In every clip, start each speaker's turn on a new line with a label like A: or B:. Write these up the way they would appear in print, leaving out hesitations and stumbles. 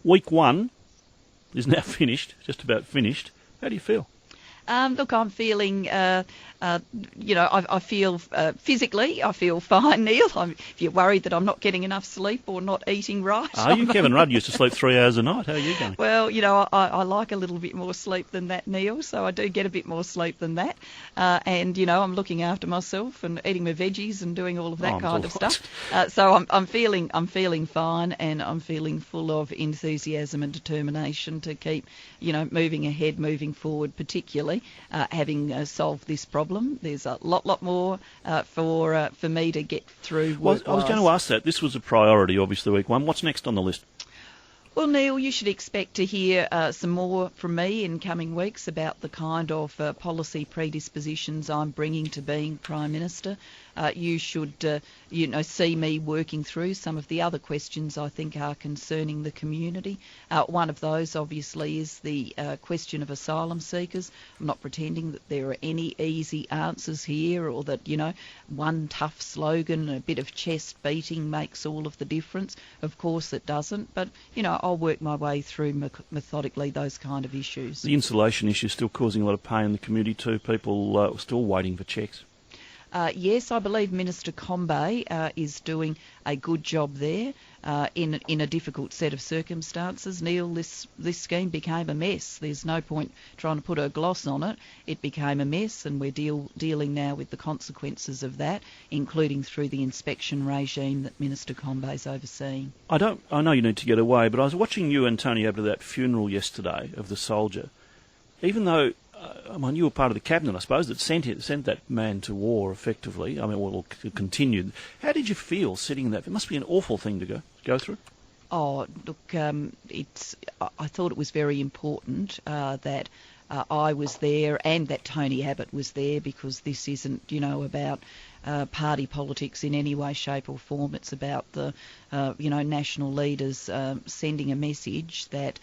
A: Week 1 is now finished, just about finished. How do you feel?
B: Look, I'm feeling, I feel physically, I feel fine, Neil. If you're worried that I'm not getting enough sleep or not eating right.
A: You, Kevin Rudd, used to sleep 3 hours a night. How are you going?
B: Well, I like a little bit more sleep than that, Neil, so I do get a bit more sleep than that. And I'm looking after myself and eating my veggies and doing all of that kind of stuff. So I'm feeling fine, and I'm feeling full of enthusiasm and determination to keep, moving ahead, moving forward, particularly having solved this problem. There's a lot more for me to get through.
A: Well, I was going to ask that. This was a priority, obviously, week 1. What's next on the list?
B: Well, Neil, you should expect to hear some more from me in coming weeks about the kind of policy predispositions I'm bringing to being Prime Minister. You should, see me working through some of the other questions I think are concerning the community. One of those, obviously, is the question of asylum seekers. I'm not pretending that there are any easy answers here, or that, one tough slogan, a bit of chest beating makes all of the difference. Of course it doesn't, but, I'll work my way through methodically those kind of issues.
A: The insulation issue is still causing a lot of pain in the community too. People are still waiting for checks.
B: Yes, I believe Minister Combay is doing a good job there in a difficult set of circumstances. Neil, this scheme became a mess. There's no point trying to put a gloss on it. It became a mess, and we're dealing now with the consequences of that, including through the inspection regime that Minister Combay's overseeing. I
A: know you need to get away, but I was watching you and Tony over to that funeral yesterday of the soldier. Even though you were part of the cabinet, I suppose, that sent that man to war effectively. Continued. How did you feel sitting in that? It must be an awful thing to go through.
B: Oh, look, I thought it was very important that I was there and that Tony Abbott was there, because this isn't, about party politics in any way, shape or form. It's about the, national leaders sending a message that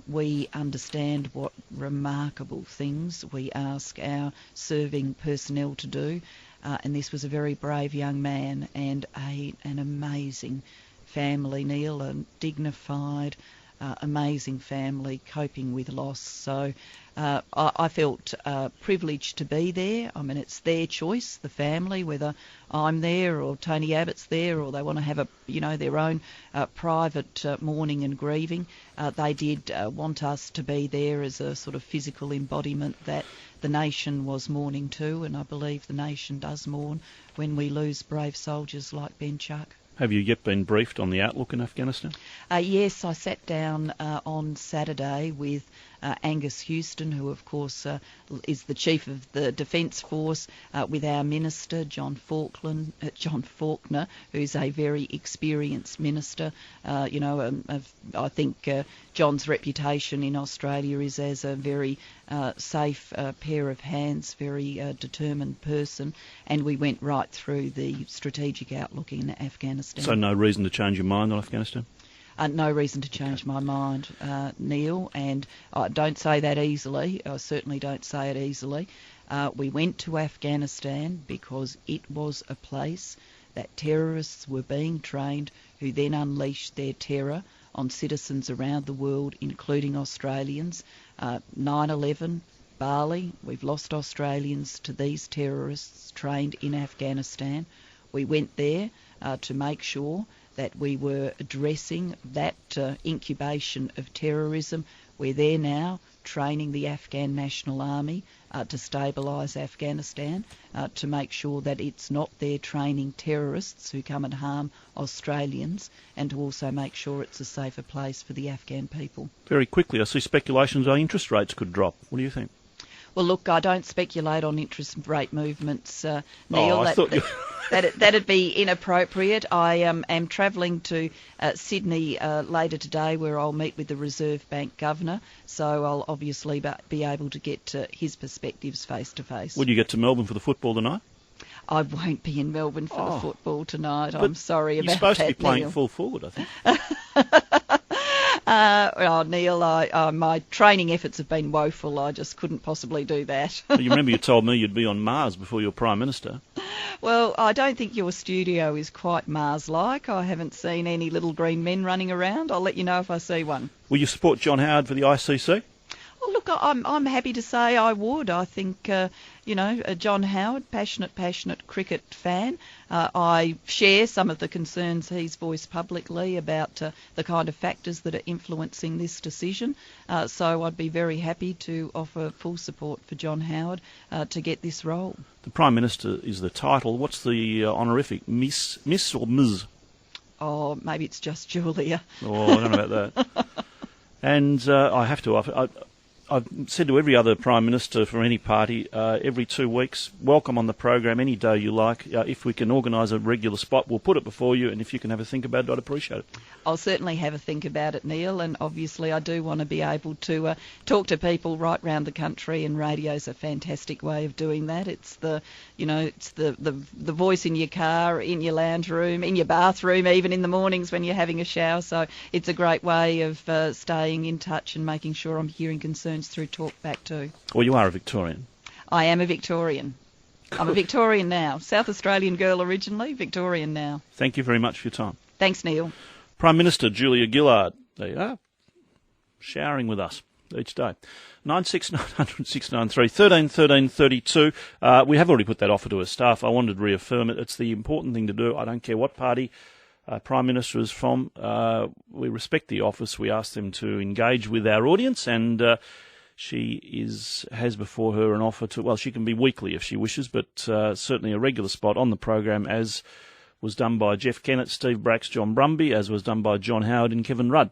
B: we understand what remarkable things we ask our serving personnel to do. And this was a very brave young man and an amazing family, Neil, a dignified, amazing family coping with loss. So I felt privileged to be there. I mean, it's their choice, the family, whether I'm there or Tony Abbott's there, or they want to have their own private mourning and grieving. They did want us to be there as a sort of physical embodiment that the nation was mourning too, and I believe the nation does mourn when we lose brave soldiers like Ben Chuck.
A: Have you yet been briefed on the outlook in Afghanistan?
B: Yes, I sat down on Saturday with Angus Houston, who of course is the Chief of the Defence Force, with our Minister, John Faulkner, who's a very experienced minister. I think John's reputation in Australia is as a very safe pair of hands, very determined person, and we went right through the strategic outlook in Afghanistan.
A: So no reason to change your mind on Afghanistan?
B: No reason to change my mind, Neil, and I don't say that easily. I certainly don't say it easily. We went to Afghanistan because it was a place that terrorists were being trained, who then unleashed their terror on citizens around the world, including Australians. 9/11, Bali, we've lost Australians to these terrorists trained in Afghanistan. We went there to make sure that we were addressing that incubation of terrorism. We're there now training the Afghan National Army to stabilise Afghanistan, to make sure that it's not there training terrorists who come and harm Australians, and to also make sure it's a safer place for the Afghan people.
A: Very quickly, I see speculations our interest rates could drop. What do you think?
B: Well, look, I don't speculate on interest rate movements, Neil. That'd be inappropriate. I am travelling to Sydney later today, where I'll meet with the Reserve Bank Governor, so I'll obviously be able to get his perspectives face to face.
A: Will you get to Melbourne for the football tonight?
B: I won't be in Melbourne for the football tonight. I'm sorry about that,
A: You're supposed to be playing
B: Neil.
A: full forward, I think.
B: Neil, my training efforts have been woeful. I just couldn't possibly do that.
A: You remember you told me you'd be on Mars before you're Prime Minister.
B: Well, I don't think your studio is quite Mars-like. I haven't seen any little green men running around. I'll let you know if I see one.
A: Will you support John Howard for the ICC?
B: Oh, look, I'm happy to say I would. I think, John Howard, passionate cricket fan. I share some of the concerns he's voiced publicly about the kind of factors that are influencing this decision. So I'd be very happy to offer full support for John Howard to get this role.
A: The Prime Minister is the title. What's the honorific? Miss or Ms?
B: Oh, maybe it's just Julia.
A: Oh, I don't know about that. And I have to offer... I've said to every other Prime Minister for any party, every 2 weeks, welcome on the program any day you like. If we can organise a regular spot, we'll put it before you, and if you can have a think about it, I'd appreciate it.
B: I'll certainly have a think about it, Neil, and obviously I do want to be able to talk to people right round the country, and radio's a fantastic way of doing that. It's the voice in your car, in your lounge room, in your bathroom, even in the mornings when you're having a shower. So it's a great way of staying in touch and making sure I'm hearing concerns through Talkback too.
A: Well, you are a Victorian.
B: I am a Victorian. I'm a Victorian now. South Australian girl originally, Victorian now.
A: Thank you very much for your time.
B: Thanks, Neil. Prime
A: Minister Julia Gillard, there you are, showering with us each day. 96900 693 13 13 32. We have already put that offer to our staff. I wanted to reaffirm it. It's the important thing to do. I don't care what party Prime Minister is from. We respect the office. We ask them to engage with our audience, and she has before her an offer to, well, she can be weekly if she wishes, but certainly a regular spot on the program, as was done by Jeff Kennett, Steve Bracks, John Brumby, as was done by John Howard and Kevin Rudd.